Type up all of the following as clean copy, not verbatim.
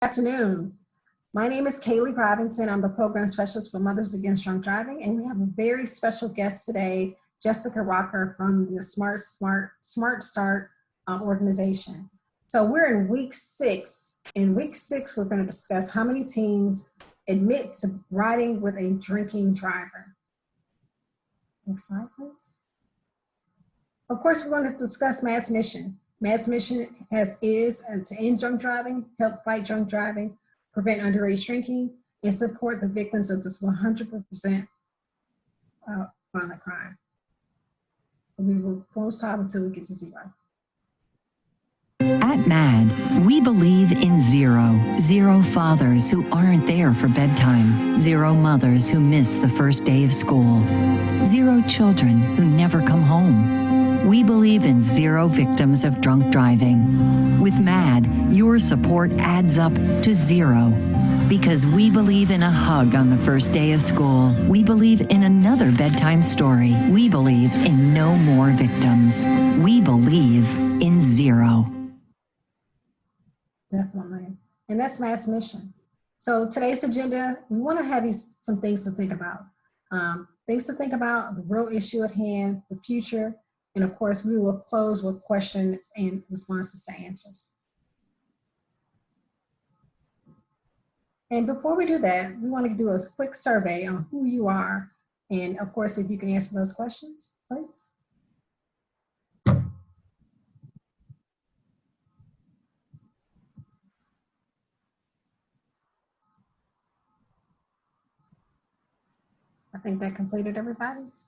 Afternoon. My name is Kaylee Robinson. I'm the program specialist for Mothers Against Drunk Driving, and we have a very special guest today, Jessica Rocker from the Smart Start organization. So we're in week 6. In week 6, we're going to discuss how many teens admit to riding with a drinking driver. Next slide, please. Of course, we're going to discuss MAD's mission. MAD's mission is to end drunk driving, help fight drunk driving, prevent underage drinking, and support the victims of this 100% violent crime. We will won't stop until we get to 0. At MAD, we believe in zero. 0 fathers who aren't there for bedtime. 0 mothers who miss the first day of school. 0 children who never come home. We believe in 0 victims of drunk driving. With MAD, your support adds up to 0. Because we believe in a hug on the first day of school. We believe in another bedtime story. We believe in no more victims. We believe in 0. Definitely. And that's MAD's mission. So today's agenda, we want to have you some things to think about. Things to think about, the real issue at hand, the future, and of course, we will close with questions and responses to answers. And before we do that, we want to do a quick survey on who you are. And of course, if you can answer those questions, please. I think that completed everybody's.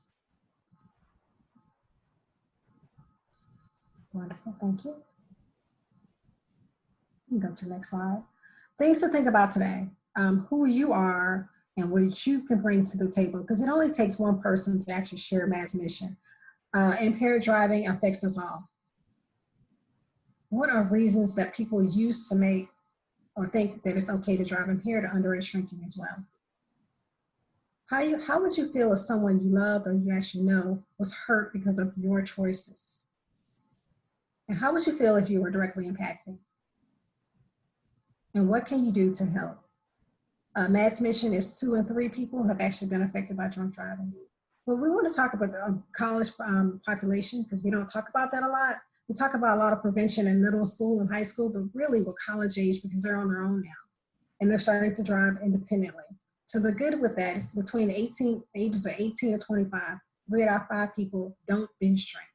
Wonderful, thank you. You can go to the next slide. Things to think about today, who you are and what you can bring to the table, because it only takes one person to actually share MAD's mission. Impaired driving affects us all. What are reasons that people use to make or think that it's okay to drive impaired or underage drinking as well? How would you feel if someone you love or you actually know was hurt because of your choices? And how would you feel if you were directly impacted? And what can you do to help? MAD's mission is 2 in 3 people have actually been affected by drunk driving. But we want to talk about the college population because we don't talk about that a lot. We talk about a lot of prevention in middle school and high school, but really with college age because they're on their own now and they're starting to drive independently. So the good with that is between the ages of 18 and 25, 3 out of 5 people don't binge drink.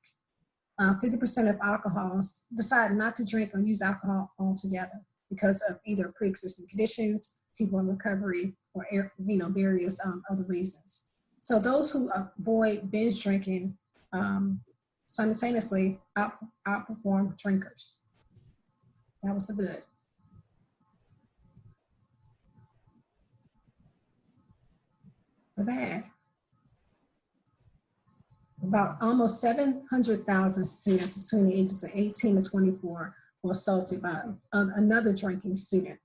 50% of alcoholics decide not to drink or use alcohol altogether because of either pre-existing conditions, people in recovery, or various other reasons. So those who avoid binge drinking simultaneously outperform drinkers. That was the good. The bad. About almost 700,000 students between the ages of 18 and 24 were assaulted by another drinking student.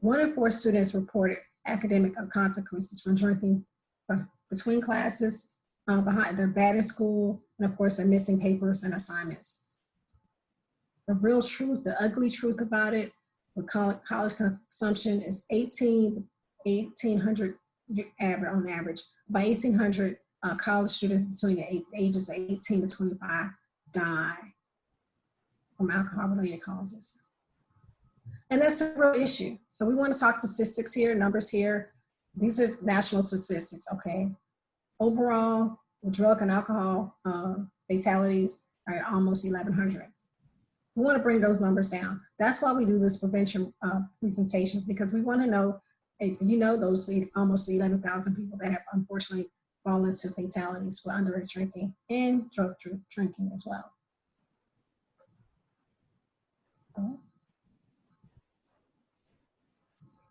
1 in 4 students reported academic consequences from drinking between classes, behind their bad in school, and of course, they're missing papers and assignments. The real truth, the ugly truth about it, with college consumption is 1,800 on average. By 1,800, college students between the ages of 18 to 25 die from alcohol-related causes. And that's a real issue. So we want to talk statistics here, numbers here. These are national statistics, okay? Overall, drug and alcohol fatalities are at almost 1,100. We want to bring those numbers down. That's why we do this prevention presentation, because we want to know, if you know, those almost 11,000 people that have unfortunately fallen into fatalities with underage drinking and drug drinking as well.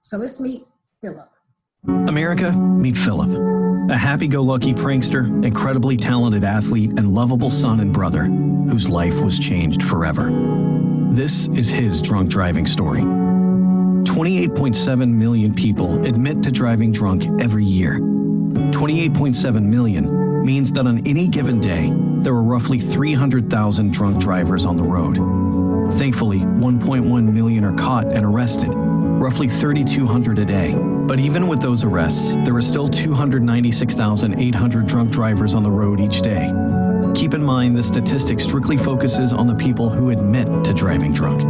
So let's meet Philip. America, meet Philip, a happy-go-lucky prankster, incredibly talented athlete, and lovable son and brother whose life was changed forever. This is his drunk driving story. 28.7 million people admit to driving drunk every year. 28.7 million means that on any given day, there are roughly 300,000 drunk drivers on the road. Thankfully, 1.1 million are caught and arrested, roughly 3,200 a day. But even with those arrests, there were still 296,800 drunk drivers on the road each day. Keep in mind, this statistic strictly focuses on the people who admit to driving drunk.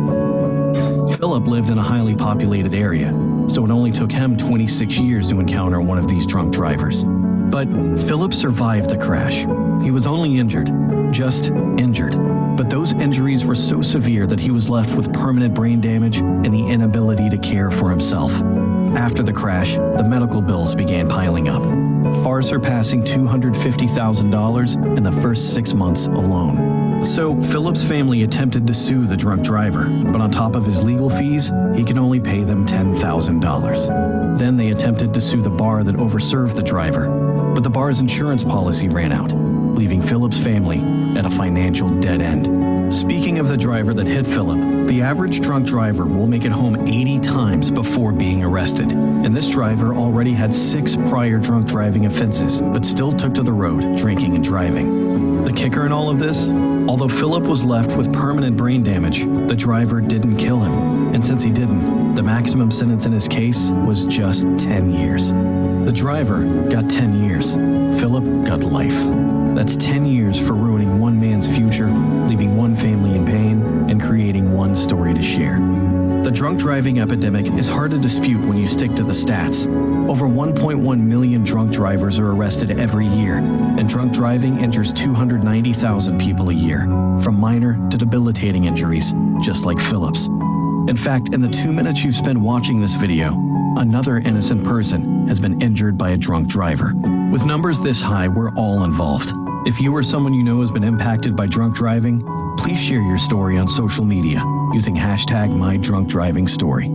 Philip lived in a highly populated area, so it only took him 26 years to encounter one of these drunk drivers. But Philip survived the crash. He was only injured, just injured. But those injuries were so severe that he was left with permanent brain damage and the inability to care for himself. After the crash, the medical bills began piling up, far surpassing $250,000 in the first 6 months alone. So Philip's family attempted to sue the drunk driver, but on top of his legal fees, he could only pay them $10,000. Then they attempted to sue the bar that overserved the driver, but the bar's insurance policy ran out, leaving Philip's family at a financial dead end. Speaking of the driver that hit Philip, the average drunk driver will make it home 80 times before being arrested. And this driver already had 6 prior drunk driving offenses, but still took to the road drinking and driving. The kicker in all of this? Although Philip was left with permanent brain damage, the driver didn't kill him. And since he didn't, the maximum sentence in his case was just 10 years. The driver got 10 years. Philip got life. That's 10 years for ruining one man's future, leaving one family in pain, and creating one story to share. The drunk driving epidemic is hard to dispute when you stick to the stats. Over 1.1 million drunk drivers are arrested every year, and drunk driving injures 290,000 people a year, from minor to debilitating injuries, just like Philip's. In fact, in the 2 minutes you've spent watching this video, another innocent person has been injured by a drunk driver. With numbers this high, we're all involved. If you or someone you know has been impacted by drunk driving, please share your story on social media using hashtag #MyDrunkDrivingStory.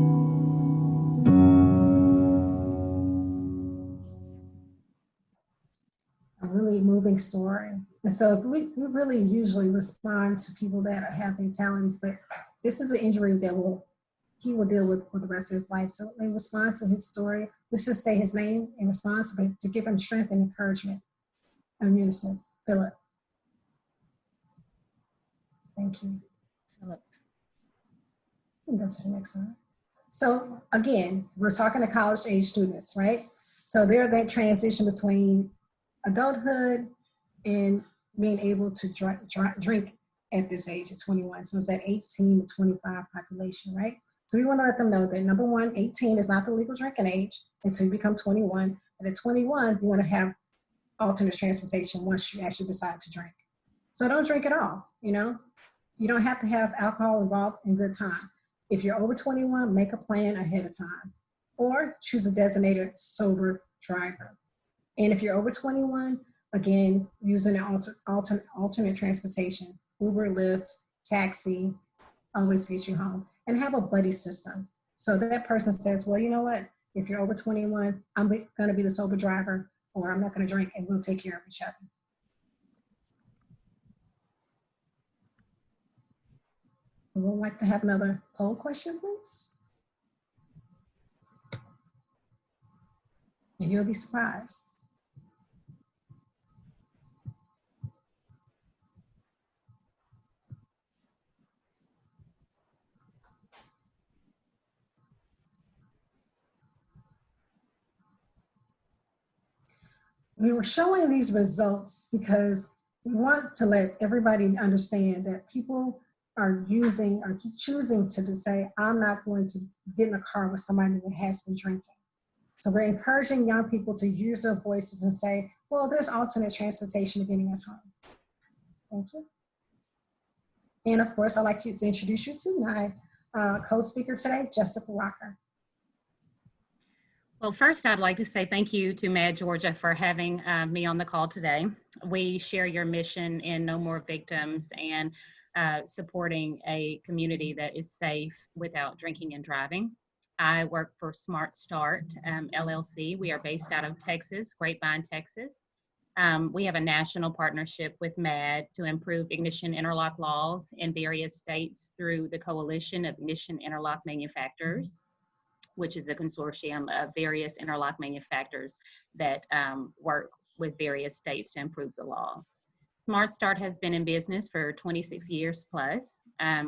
A really moving story. And so we really usually respond to people that have fatalities, but this is an injury that he will deal with for the rest of his life. So in response to his story, let's just say his name in response to give him strength and encouragement in unison. Philip. Thank you. Philip. We can go to the next one. So again, we're talking to college age students, right? So they're that transition between adulthood and being able to drink at this age of 21. So it's that 18 to 25 population, right? So we want to let them know that number one, 18 is not the legal drinking age until you become 21. And at 21, you want to have alternate transportation once you actually decide to drink. So don't drink at all, you know? You don't have to have alcohol involved in good time. If you're over 21, make a plan ahead of time or choose a designated sober driver. And if you're over 21, again, using an alternate transportation, Uber, Lyft, taxi, always get you home, and have a buddy system. So that person says, well, you know what? If you're over 21, I'm going to be the sober driver, or I'm not going to drink, and we'll take care of each other. We'd like to have another poll question, please. And you'll be surprised. We were showing these results because we want to let everybody understand that people are choosing to say, I'm not going to get in a car with somebody that has been drinking. So we're encouraging young people to use their voices and say, well, there's alternate transportation to getting us home. Thank you. And of course, I'd like to introduce you to my co-speaker today, Jessica Rocker. Well, first, I'd like to say thank you to Mad Georgia for having me on the call today. We share your mission in No More Victims and supporting a community that is safe without drinking and driving. I work for Smart Start LLC. We are based out of Texas, Grapevine, Texas. We have a national partnership with MAD to improve ignition interlock laws in various states through the Coalition of Ignition Interlock Manufacturers, which is a consortium of various interlock manufacturers that work with various states to improve the law. Smart Start has been in business for 26 years plus.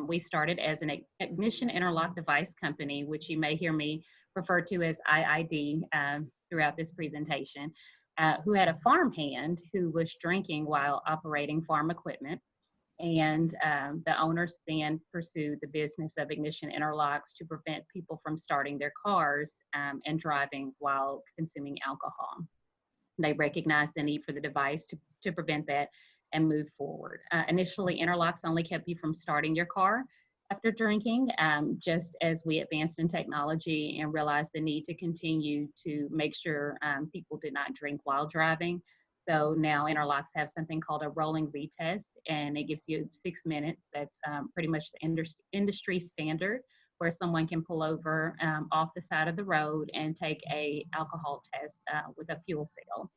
We started as an ignition interlock device company, which you may hear me refer to as IID throughout this presentation, who had a farmhand who was drinking while operating farm equipment. And the owners then pursued the business of ignition interlocks to prevent people from starting their cars and driving while consuming alcohol. They recognized the need for the device to prevent that and move forward. Initially, interlocks only kept you from starting your car after drinking, just as we advanced in technology and realized the need to continue to make sure people did not drink while driving. So now interlocks have something called a rolling retest, and it gives you 6 minutes. That's pretty much the industry standard, where someone can pull over off the side of the road and take a alcohol test with a fuel cell.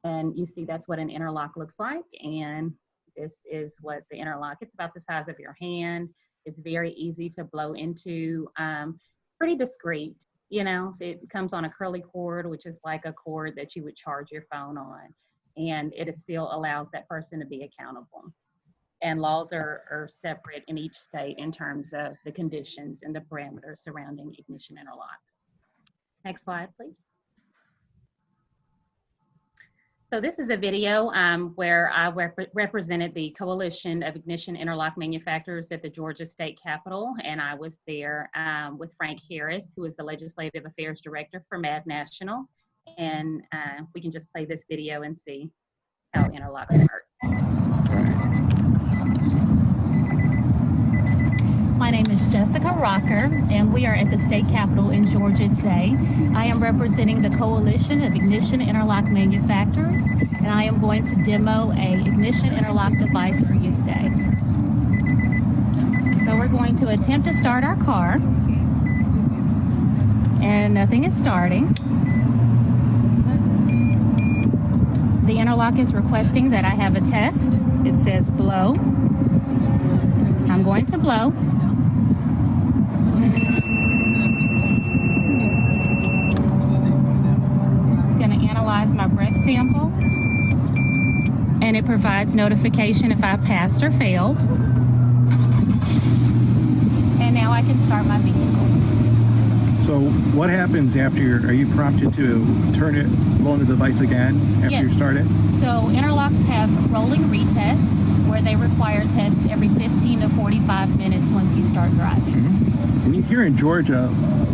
And you see that's what an interlock looks like. And this is what the interlock, it's about the size of your hand. It's very easy to blow into, pretty discreet, you know. So it comes on a curly cord, which is like a cord that you would charge your phone on. And it still allows that person to be accountable. And laws are separate in each state in terms of the conditions and the parameters surrounding ignition interlock. Next slide, please. So this is a video where I represented the Coalition of Ignition Interlock Manufacturers at the Georgia State Capitol, and I was there with Frank Harris, who is the Legislative Affairs Director for MAD National. And we can just play this video and see how interlocks work. My name is Jessica Rocker, and we are at the State Capitol in Georgia today. I am representing the Coalition of Ignition Interlock Manufacturers, and I am going to demo a ignition interlock device for you today. So we're going to attempt to start our car, and nothing is starting. The interlock is requesting that I have a test. It says blow. I'm going to blow. It's going to analyze my breath sample, and it provides notification if I passed or failed. And now I can start my vehicle. So what happens after are you prompted to turn it, blow the device again after you start it? So interlocks have rolling retest, where they require test every 15 to 45 minutes once you start driving. Mm-hmm. And here in Georgia,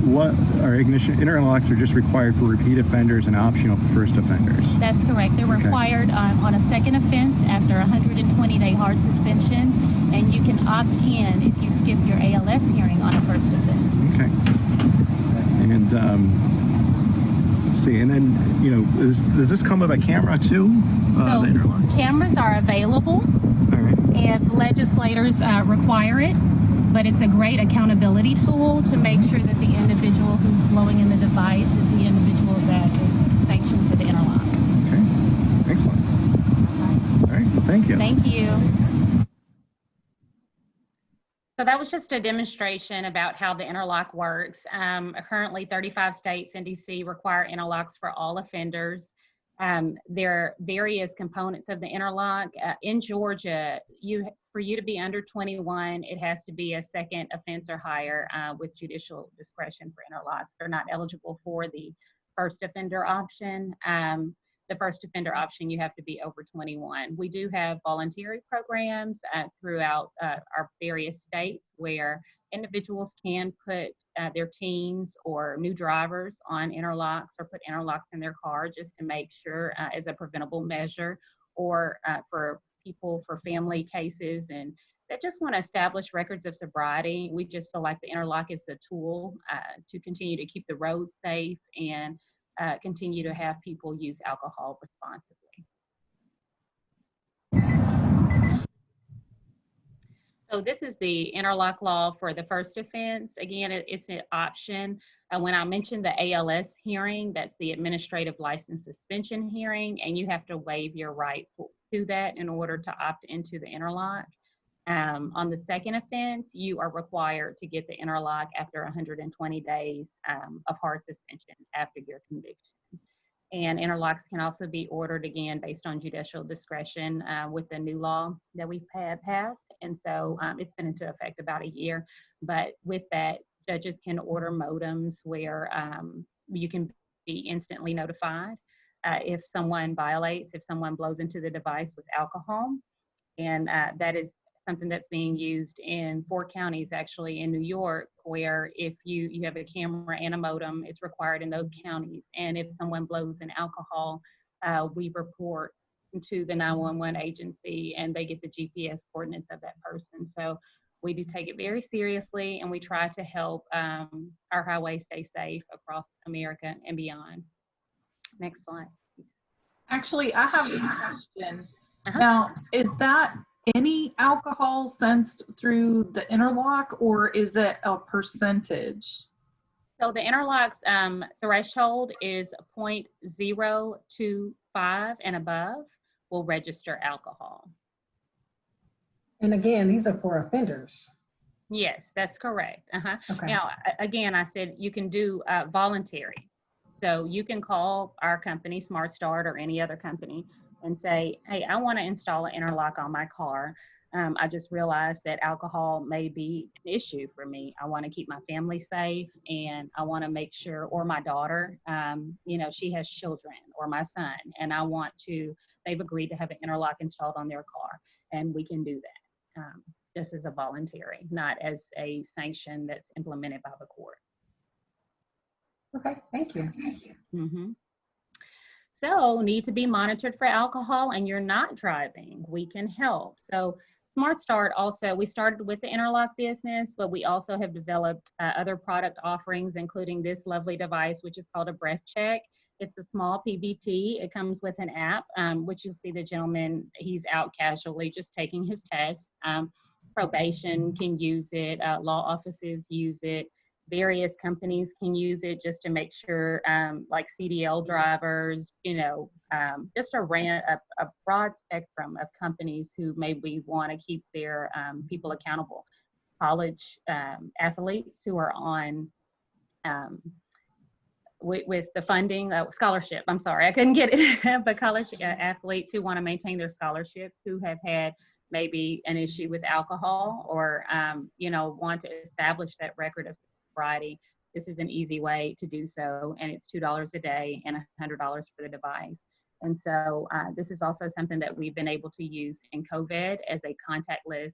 what are ignition interlocks are just required for repeat offenders and optional for first offenders? That's correct. They're required on a second offense after a 120-day hard suspension, and you can opt in if you skip your ALS hearing on a first offense. Okay. And let's see, and then, you know, does this come with a camera too? So cameras are available. All right. If legislators require it, but it's a great accountability tool to make sure that the individual who's blowing in the device is the individual that is sanctioned for the interlock. Okay, excellent. All right, well, thank you. Thank you. So that was just a demonstration about how the interlock works. Currently, 35 states and DC require interlocks for all offenders. There are various components of the interlock. In Georgia, for you to be under 21, it has to be a second offense or higher with judicial discretion for interlocks. They're not eligible for the first offender option. The first offender option, you have to be over 21. We do have voluntary programs throughout our various states where individuals can put their teens or new drivers on interlocks or put interlocks in their car just to make sure as a preventable measure, or for people, for family cases and that just want to establish records of sobriety. We just feel like the interlock is the tool to continue to keep the road safe and continue to have people use alcohol responsibly. So this is the interlock law for the first offense. Again, it's an option. When I mentioned the ALS hearing, that's the administrative license suspension hearing, and you have to waive your right to that in order to opt into the interlock. On the second offense, you are required to get the interlock after 120 days of hard suspension after your conviction. And interlocks can also be ordered again based on judicial discretion with the new law that we've had passed. And so it's been into effect about a year. But with that, judges can order modems where you can be instantly notified if someone violates, if someone blows into the device with alcohol. And that is something that's being used in 4 counties actually in New York, where if you have a camera and a modem, it's required in those counties. And if someone blows in alcohol, we report to the 911 agency and they get the GPS coordinates of that person. So we do take it very seriously, and we try to help our highways stay safe across America and beyond. Next slide. Actually, I have a question. Uh-huh. Now, is that any alcohol sensed through the interlock, or is it a percentage? So the interlock's threshold is 0.025 and above will register alcohol. And again, these are for offenders. Yes, that's correct. Okay. Now, again, I said you can do voluntary. So you can call our company, Smart Start, or any other company and say, hey, I want to install an interlock on my car. I just realized that alcohol may be an issue for me. I want to keep my family safe, and I want to make sure, or my daughter, you know, she has children, or my son, and I want to, they've agreed to have an interlock installed on their car, and we can do that. Just as a voluntary, not as a sanction that's implemented by the court. Okay, thank you. Mm-hmm. So need to be monitored for alcohol and you're not driving, we can help. So Smart Start also, we started with the interlock business, but we also have developed other product offerings, including this lovely device, which is called a breath check. It's a small PVT. It comes with an app, which you'll see the gentleman, he's out casually just taking his test. Probation can use it, law offices use it. Various companies can use it just to make sure, like CDL drivers, you know, just a broad spectrum of companies who maybe want to keep their people accountable. College athletes who are on with the funding, scholarship, I'm sorry, I couldn't get it, but college athletes who want to maintain their scholarship, who have had maybe an issue with alcohol, or, you know, want to establish that record of sobriety. This is an easy way to do so, and it's $2 a day and $100 for the device. And so this is also something that we've been able to use in COVID as a contactless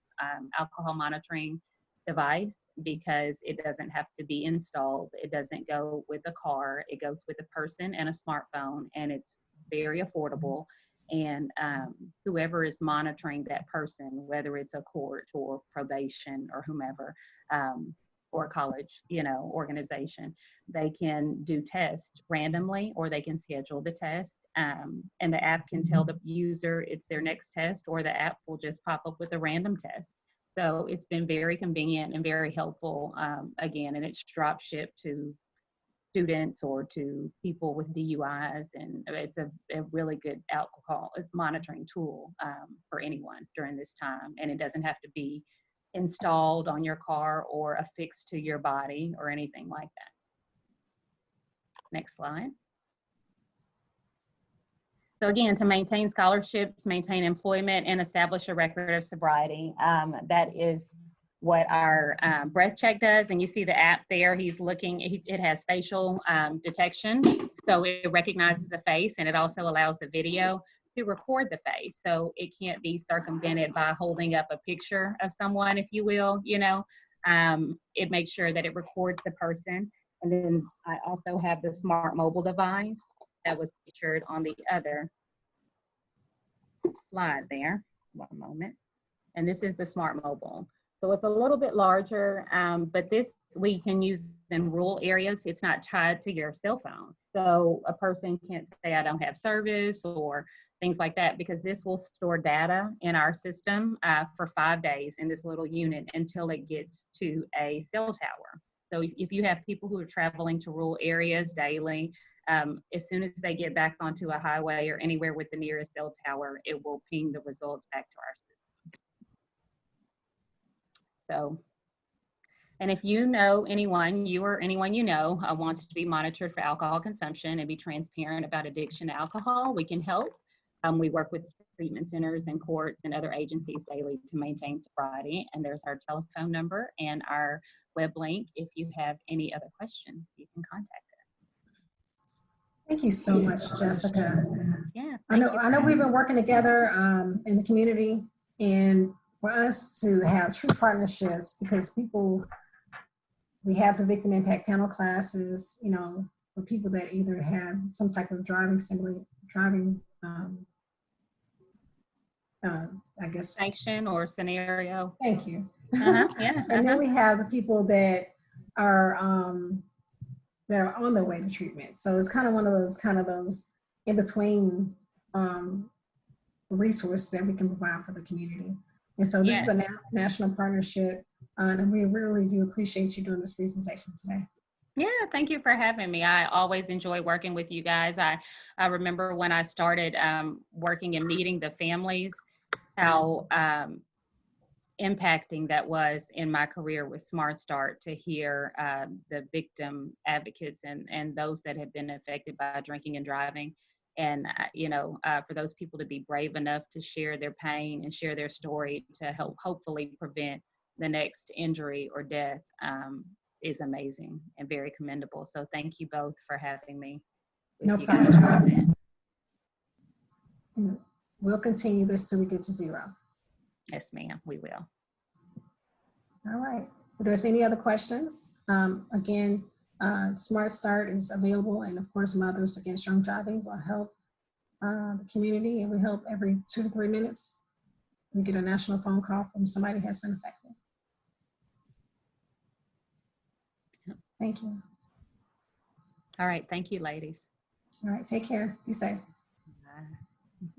alcohol monitoring device, because it doesn't have to be installed. It doesn't go with a car. It goes with a person and a smartphone, and it's very affordable. And whoever is monitoring that person, whether it's a court or probation or whomever, or a college, you know, organization, they can do tests randomly, or they can schedule the test. And the app can tell the user it's their next test, or the app will just pop up with a random test. So it's been very convenient and very helpful, again, and it's drop shipped to students or to people with DUIs, and it's a really good alcohol monitoring tool for anyone during this time, and it doesn't have to be installed on your car or affixed to your body or anything like that. Next slide. So again, to maintain scholarships, maintain employment, and establish a record of sobriety, that is what our breath check does. And you see the app there, he's looking, it has facial detection. So it recognizes the face, and it also allows the video to record the face. So it can't be circumvented by holding up a picture of someone, if you will, you know. It makes sure that it records the person. And then I also have the smart mobile device that was featured on the other slide there. One moment. And this is the smart mobile. So it's a little bit larger, but this we can use in rural areas. It's not tied to your cell phone. So a person can't say, I don't have service or things like that, because this will store data in our system for 5 days in this little unit until it gets to a cell tower. So if you have people who are traveling to rural areas daily, as soon as they get back onto a highway or anywhere with the nearest cell tower, it will ping the results back to our system. So, and if you know anyone, you or anyone you know wants to be monitored for alcohol consumption and be transparent about addiction to alcohol, we can help. We work with treatment centers and courts and other agencies daily to maintain sobriety. And there's our telephone number and our web link. If you have any other questions, you can contact us. Thank you so much, Jessica. Yeah, I know we've been working together in the community, and for us to have true partnerships, because we have the victim impact panel classes, you know, for people that either have some type of I guess. Sanction or scenario. Thank you. Yeah. And then we have the people that are on their way to treatment. So it's kind of one of those in between resources that we can provide for the community. And so this is a national partnership, and we really do appreciate you doing this presentation today. Yeah, thank you for having me. I always enjoy working with you guys. I remember when I started working and meeting the families, how impacting that was in my career with Smart Start, to hear the victim advocates and those that have been affected by drinking and driving. And, for those people to be brave enough to share their pain and share their story to help hopefully prevent the next injury or death is amazing and very commendable. So thank you both for having me. No problem. We'll continue this till we get to 0. Yes, ma'am, we will. All right. If there's any other questions, again, Smart Start is available, and of course, Mothers Against Drunk Driving will help the community, and we help every 2 to 3 minutes. We get a national phone call from somebody who has been affected. Thank you. All right. Thank you, ladies. All right. Take care. Be safe. Bye.